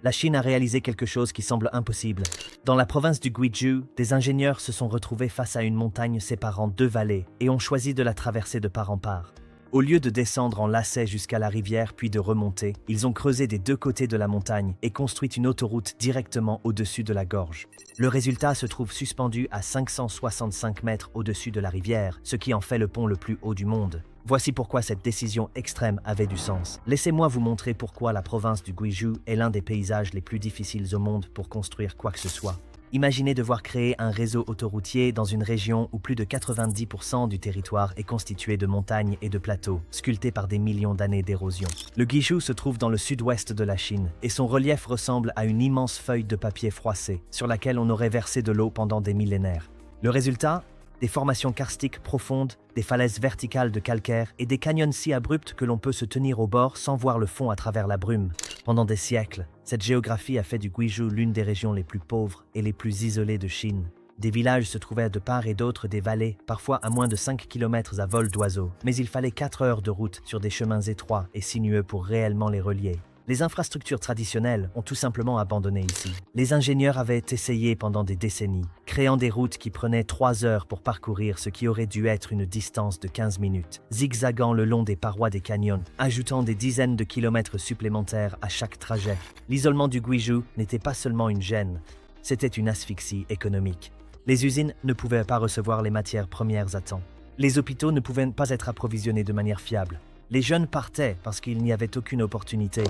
la Chine a réalisé quelque chose qui semble impossible. Dans la province du Guizhou, des ingénieurs se sont retrouvés face à une montagne séparant deux vallées et ont choisi de la traverser de part en part. Au lieu de descendre en lacet jusqu'à la rivière puis de remonter, ils ont creusé des deux côtés de la montagne et construit une autoroute directement au-dessus de la gorge. Le résultat se trouve suspendu à 565 mètres au-dessus de la rivière, ce qui en fait le pont le plus haut du monde. Voici pourquoi cette décision extrême avait du sens. Laissez-moi vous montrer pourquoi la province du Guizhou est l'un des paysages les plus difficiles au monde pour construire quoi que ce soit. Imaginez devoir créer un réseau autoroutier dans une région où plus de 90% du territoire est constitué de montagnes et de plateaux, sculptés par des millions d'années d'érosion. Le Guizhou se trouve dans le sud-ouest de la Chine, et son relief ressemble à une immense feuille de papier froissée, sur laquelle on aurait versé de l'eau pendant des millénaires. Le résultat ? Des formations karstiques profondes, des falaises verticales de calcaire et des canyons si abrupts que l'on peut se tenir au bord sans voir le fond à travers la brume. Pendant des siècles, cette géographie a fait du Guizhou l'une des régions les plus pauvres et les plus isolées de Chine. Des villages se trouvaient de part et d'autre des vallées, parfois à moins de 5 km à vol d'oiseau, mais il fallait 4 heures de route sur des chemins étroits et sinueux pour réellement les relier. Les infrastructures traditionnelles ont tout simplement abandonné ici. Les ingénieurs avaient essayé pendant des décennies, créant des routes qui prenaient 3 heures pour parcourir ce qui aurait dû être une distance de 15 minutes, zigzagant le long des parois des canyons, ajoutant des dizaines de kilomètres supplémentaires à chaque trajet. L'isolement du Guizhou n'était pas seulement une gêne, c'était une asphyxie économique. Les usines ne pouvaient pas recevoir les matières premières à temps. Les hôpitaux ne pouvaient pas être approvisionnés de manière fiable. Les jeunes partaient parce qu'il n'y avait aucune opportunité.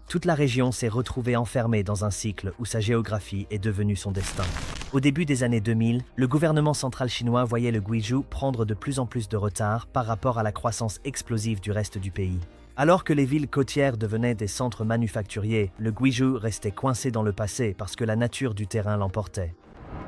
Toute la région s'est retrouvée enfermée dans un cycle où sa géographie est devenue son destin. Au début des années 2000, le gouvernement central chinois voyait le Guizhou prendre de plus en plus de retard par rapport à la croissance explosive du reste du pays. Alors que les villes côtières devenaient des centres manufacturiers, le Guizhou restait coincé dans le passé parce que la nature du terrain l'emportait.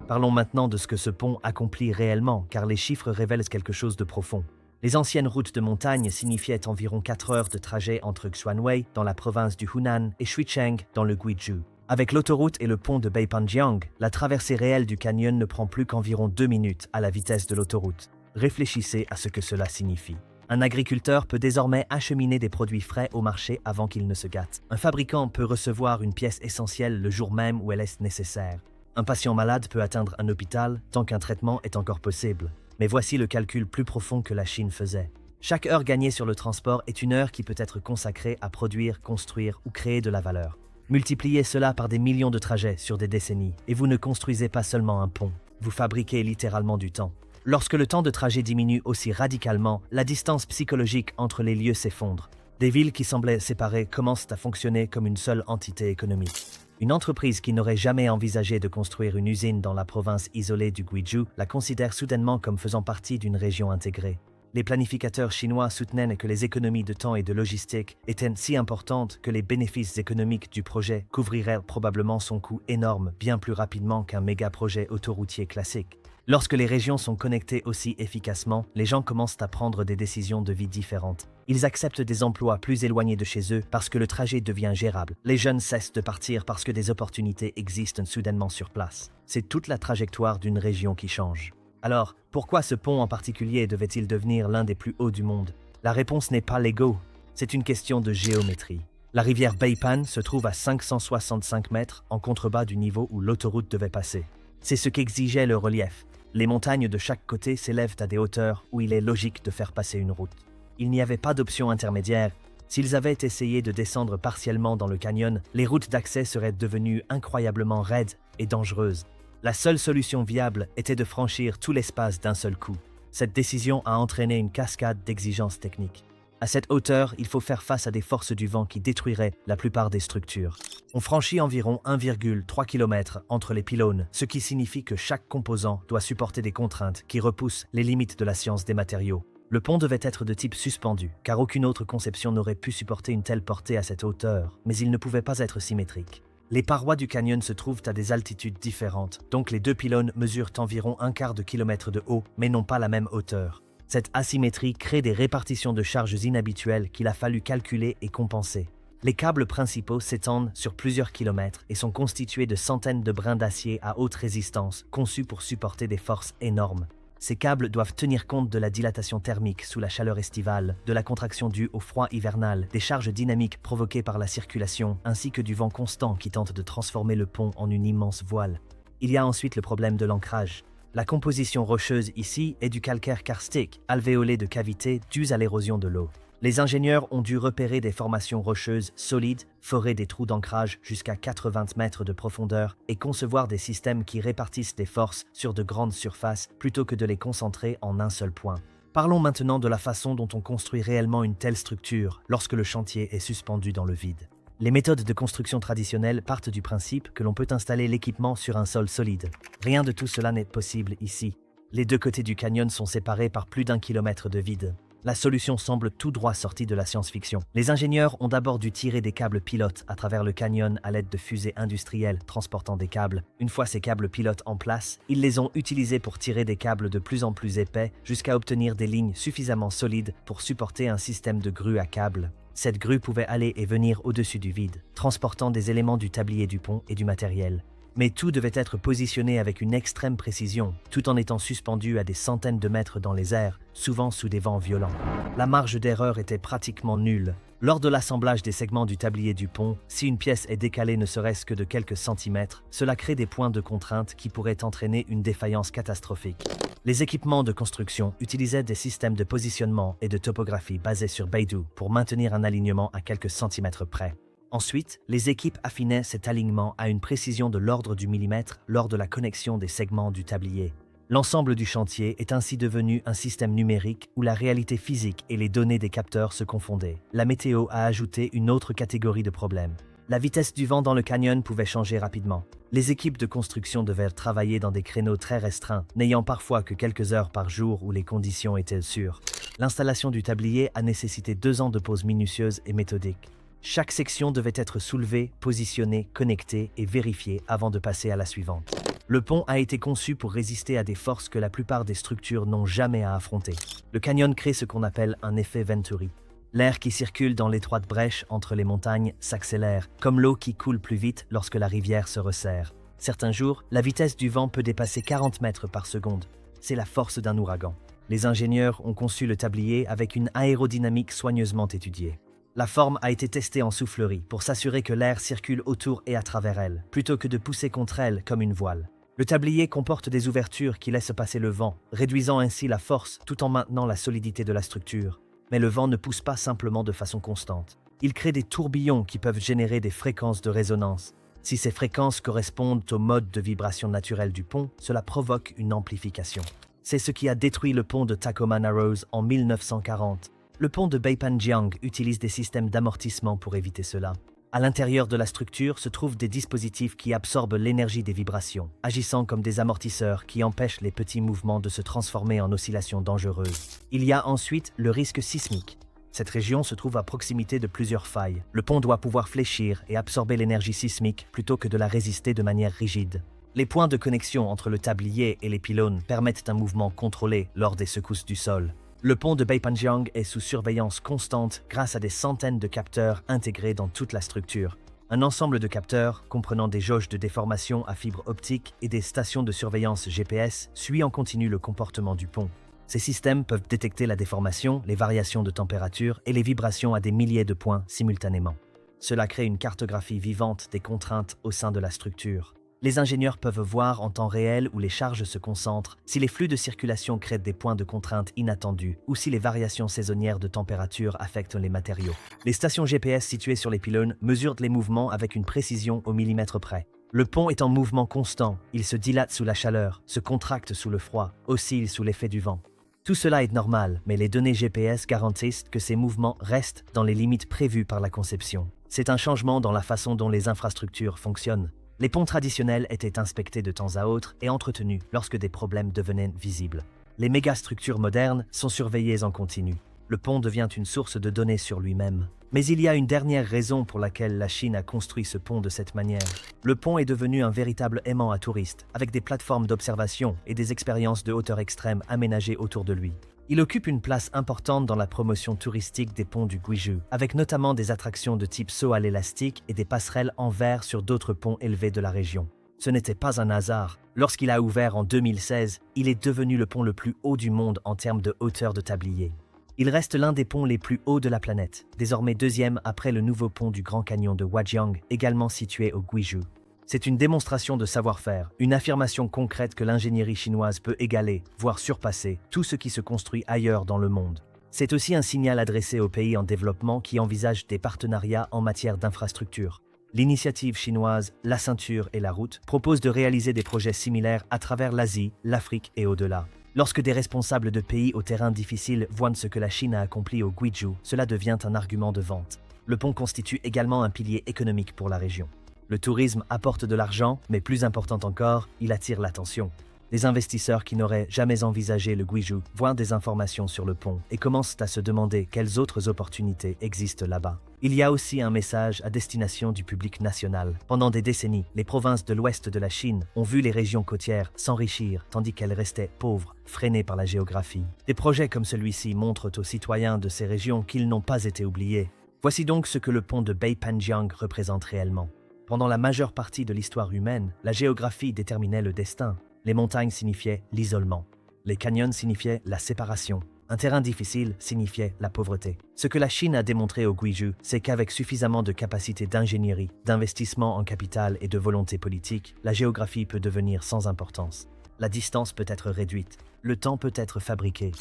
Parlons maintenant de ce que ce pont accomplit réellement, car les chiffres révèlent quelque chose de profond. Les anciennes routes de montagne signifiaient environ 4 heures de trajet entre Xuanwei, dans la province du Hunan, et Xucheng, dans le Guizhou. Avec l'autoroute et le pont de Beipanjiang, la traversée réelle du canyon ne prend plus qu'environ 2 minutes à la vitesse de l'autoroute. Réfléchissez à ce que cela signifie. Un agriculteur peut désormais acheminer des produits frais au marché avant qu'ils ne se gâtent. Un fabricant peut recevoir une pièce essentielle le jour même où elle est nécessaire. Un patient malade peut atteindre un hôpital tant qu'un traitement est encore possible. Mais voici le calcul plus profond que la Chine faisait. Chaque heure gagnée sur le transport est une heure qui peut être consacrée à produire, construire ou créer de la valeur. Multipliez cela par des millions de trajets sur des décennies, et vous ne construisez pas seulement un pont, vous fabriquez littéralement du temps. Lorsque le temps de trajet diminue aussi radicalement, la distance psychologique entre les lieux s'effondre. Des villes qui semblaient séparées commencent à fonctionner comme une seule entité économique. Une entreprise qui n'aurait jamais envisagé de construire une usine dans la province isolée du Guizhou la considère soudainement comme faisant partie d'une région intégrée. Les planificateurs chinois soutenaient que les économies de temps et de logistique étaient si importantes que les bénéfices économiques du projet couvriraient probablement son coût énorme bien plus rapidement qu'un méga-projet autoroutier classique. Lorsque les régions sont connectées aussi efficacement, les gens commencent à prendre des décisions de vie différentes. Ils acceptent des emplois plus éloignés de chez eux parce que le trajet devient gérable. Les jeunes cessent de partir parce que des opportunités existent soudainement sur place. C'est toute la trajectoire d'une région qui change. Alors, pourquoi ce pont en particulier devait-il devenir l'un des plus hauts du monde? La réponse n'est pas l'ego, c'est une question de géométrie. La rivière Beipan se trouve à 565 mètres en contrebas du niveau où l'autoroute devait passer. C'est ce qu'exigeait le relief. Les montagnes de chaque côté s'élèvent à des hauteurs où il est logique de faire passer une route. Il n'y avait pas d'option intermédiaire. S'ils avaient essayé de descendre partiellement dans le canyon, les routes d'accès seraient devenues incroyablement raides et dangereuses. La seule solution viable était de franchir tout l'espace d'un seul coup. Cette décision a entraîné une cascade d'exigences techniques. À cette hauteur, il faut faire face à des forces du vent qui détruiraient la plupart des structures. On franchit environ 1,3 km entre les pylônes, ce qui signifie que chaque composant doit supporter des contraintes qui repoussent les limites de la science des matériaux. Le pont devait être de type suspendu, car aucune autre conception n'aurait pu supporter une telle portée à cette hauteur, mais il ne pouvait pas être symétrique. Les parois du canyon se trouvent à des altitudes différentes, donc les deux pylônes mesurent environ 1/4 de kilomètre de haut, mais n'ont pas la même hauteur. Cette asymétrie crée des répartitions de charges inhabituelles qu'il a fallu calculer et compenser. Les câbles principaux s'étendent sur plusieurs kilomètres et sont constitués de centaines de brins d'acier à haute résistance, conçus pour supporter des forces énormes. Ces câbles doivent tenir compte de la dilatation thermique sous la chaleur estivale, de la contraction due au froid hivernal, des charges dynamiques provoquées par la circulation, ainsi que du vent constant qui tente de transformer le pont en une immense voile. Il y a ensuite le problème de l'ancrage. La composition rocheuse ici est du calcaire karstique, alvéolé de cavités dues à l'érosion de l'eau. Les ingénieurs ont dû repérer des formations rocheuses solides, forer des trous d'ancrage jusqu'à 80 mètres de profondeur et concevoir des systèmes qui répartissent des forces sur de grandes surfaces plutôt que de les concentrer en un seul point. Parlons maintenant de la façon dont on construit réellement une telle structure lorsque le chantier est suspendu dans le vide. Les méthodes de construction traditionnelles partent du principe que l'on peut installer l'équipement sur un sol solide. Rien de tout cela n'est possible ici. Les deux côtés du canyon sont séparés par plus d'1 kilomètre de vide. La solution semble tout droit sortie de la science-fiction. Les ingénieurs ont d'abord dû tirer des câbles pilotes à travers le canyon à l'aide de fusées industrielles transportant des câbles. Une fois ces câbles pilotes en place, ils les ont utilisés pour tirer des câbles de plus en plus épais jusqu'à obtenir des lignes suffisamment solides pour supporter un système de grue à câbles. Cette grue pouvait aller et venir au-dessus du vide, transportant des éléments du tablier du pont et du matériel. Mais tout devait être positionné avec une extrême précision, tout en étant suspendu à des centaines de mètres dans les airs, souvent sous des vents violents. La marge d'erreur était pratiquement nulle. Lors de l'assemblage des segments du tablier du pont, si une pièce est décalée ne serait-ce que de quelques centimètres, cela crée des points de contrainte qui pourraient entraîner une défaillance catastrophique. Les équipements de construction utilisaient des systèmes de positionnement et de topographie basés sur Beidou pour maintenir un alignement à quelques centimètres près. Ensuite, les équipes affinaient cet alignement à une précision de l'ordre du millimètre lors de la connexion des segments du tablier. L'ensemble du chantier est ainsi devenu un système numérique où la réalité physique et les données des capteurs se confondaient. La météo a ajouté une autre catégorie de problèmes. La vitesse du vent dans le canyon pouvait changer rapidement. Les équipes de construction devaient travailler dans des créneaux très restreints, n'ayant parfois que quelques heures par jour où les conditions étaient sûres. L'installation du tablier a nécessité 2 ans de pause minutieuse et méthodique. Chaque section devait être soulevée, positionnée, connectée et vérifiée avant de passer à la suivante. Le pont a été conçu pour résister à des forces que la plupart des structures n'ont jamais à affronter. Le canyon crée ce qu'on appelle un effet Venturi. L'air qui circule dans l'étroite brèche entre les montagnes s'accélère, comme l'eau qui coule plus vite lorsque la rivière se resserre. Certains jours, la vitesse du vent peut dépasser 40 mètres par seconde. C'est la force d'un ouragan. Les ingénieurs ont conçu le tablier avec une aérodynamique soigneusement étudiée. La forme a été testée en soufflerie pour s'assurer que l'air circule autour et à travers elle, plutôt que de pousser contre elle comme une voile. Le tablier comporte des ouvertures qui laissent passer le vent, réduisant ainsi la force tout en maintenant la solidité de la structure. Mais le vent ne pousse pas simplement de façon constante. Il crée des tourbillons qui peuvent générer des fréquences de résonance. Si ces fréquences correspondent au mode de vibration naturel du pont, cela provoque une amplification. C'est ce qui a détruit le pont de Tacoma Narrows en 1940. Le pont de Beipanjiang utilise des systèmes d'amortissement pour éviter cela. À l'intérieur de la structure se trouvent des dispositifs qui absorbent l'énergie des vibrations, agissant comme des amortisseurs qui empêchent les petits mouvements de se transformer en oscillations dangereuses. Il y a ensuite le risque sismique. Cette région se trouve à proximité de plusieurs failles. Le pont doit pouvoir fléchir et absorber l'énergie sismique plutôt que de la résister de manière rigide. Les points de connexion entre le tablier et les pylônes permettent un mouvement contrôlé lors des secousses du sol. Le pont de Beipanjiang est sous surveillance constante grâce à des centaines de capteurs intégrés dans toute la structure. Un ensemble de capteurs, comprenant des jauges de déformation à fibre optique et des stations de surveillance GPS, suit en continu le comportement du pont. Ces systèmes peuvent détecter la déformation, les variations de température et les vibrations à des milliers de points simultanément. Cela crée une cartographie vivante des contraintes au sein de la structure. Les ingénieurs peuvent voir en temps réel où les charges se concentrent, si les flux de circulation créent des points de contrainte inattendus ou si les variations saisonnières de température affectent les matériaux. Les stations GPS situées sur les pylônes mesurent les mouvements avec une précision au millimètre près. Le pont est en mouvement constant, il se dilate sous la chaleur, se contracte sous le froid, oscille sous l'effet du vent. Tout cela est normal, mais les données GPS garantissent que ces mouvements restent dans les limites prévues par la conception. C'est un changement dans la façon dont les infrastructures fonctionnent. Les ponts traditionnels étaient inspectés de temps à autre et entretenus lorsque des problèmes devenaient visibles. Les mégastructures modernes sont surveillées en continu. Le pont devient une source de données sur lui-même. Mais il y a une dernière raison pour laquelle la Chine a construit ce pont de cette manière. Le pont est devenu un véritable aimant à touristes, avec des plateformes d'observation et des expériences de hauteur extrême aménagées autour de lui. Il occupe une place importante dans la promotion touristique des ponts du Guizhou, avec notamment des attractions de type saut à l'élastique et des passerelles en verre sur d'autres ponts élevés de la région. Ce n'était pas un hasard. Lorsqu'il a ouvert en 2016, il est devenu le pont le plus haut du monde en termes de hauteur de tablier. Il reste l'un des ponts les plus hauts de la planète, désormais deuxième après le nouveau pont du Grand Canyon de Huajiang, également situé au Guizhou. C'est une démonstration de savoir-faire, une affirmation concrète que l'ingénierie chinoise peut égaler, voire surpasser, tout ce qui se construit ailleurs dans le monde. C'est aussi un signal adressé aux pays en développement qui envisagent des partenariats en matière d'infrastructure. L'initiative chinoise La Ceinture et la Route propose de réaliser des projets similaires à travers l'Asie, l'Afrique et au-delà. Lorsque des responsables de pays au terrain difficile voient ce que la Chine a accompli au Guizhou, cela devient un argument de vente. Le pont constitue également un pilier économique pour la région. Le tourisme apporte de l'argent, mais plus important encore, il attire l'attention. Les investisseurs qui n'auraient jamais envisagé le Guizhou voient des informations sur le pont et commencent à se demander quelles autres opportunités existent là-bas. Il y a aussi un message à destination du public national. Pendant des décennies, les provinces de l'ouest de la Chine ont vu les régions côtières s'enrichir tandis qu'elles restaient pauvres, freinées par la géographie. Des projets comme celui-ci montrent aux citoyens de ces régions qu'ils n'ont pas été oubliés. Voici donc ce que le pont de Beipanjiang représente réellement. Pendant la majeure partie de l'histoire humaine, la géographie déterminait le destin. Les montagnes signifiaient l'isolement. Les canyons signifiaient la séparation. Un terrain difficile signifiait la pauvreté. Ce que la Chine a démontré au Guizhou, c'est qu'avec suffisamment de capacité d'ingénierie, d'investissement en capital et de volonté politique, la géographie peut devenir sans importance. La distance peut être réduite. Le temps peut être fabriqué.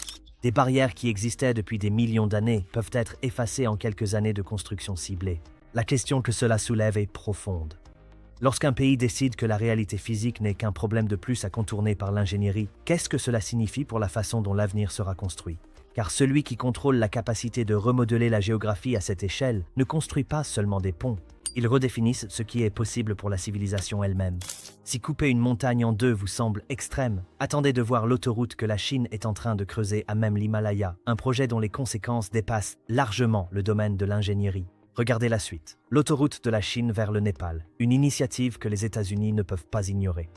Des barrières qui existaient depuis des millions d'années peuvent être effacées en quelques années de construction ciblée. La question que cela soulève est profonde. Lorsqu'un pays décide que la réalité physique n'est qu'un problème de plus à contourner par l'ingénierie, qu'est-ce que cela signifie pour la façon dont l'avenir sera construit? Car celui qui contrôle la capacité de remodeler la géographie à cette échelle ne construit pas seulement des ponts. Ils redéfinissent ce qui est possible pour la civilisation elle-même. Si couper une montagne en deux vous semble extrême, attendez de voir l'autoroute que la Chine est en train de creuser à même l'Himalaya, un projet dont les conséquences dépassent largement le domaine de l'ingénierie. Regardez la suite. L'autoroute de la Chine vers le Népal, une initiative que les États-Unis ne peuvent pas ignorer.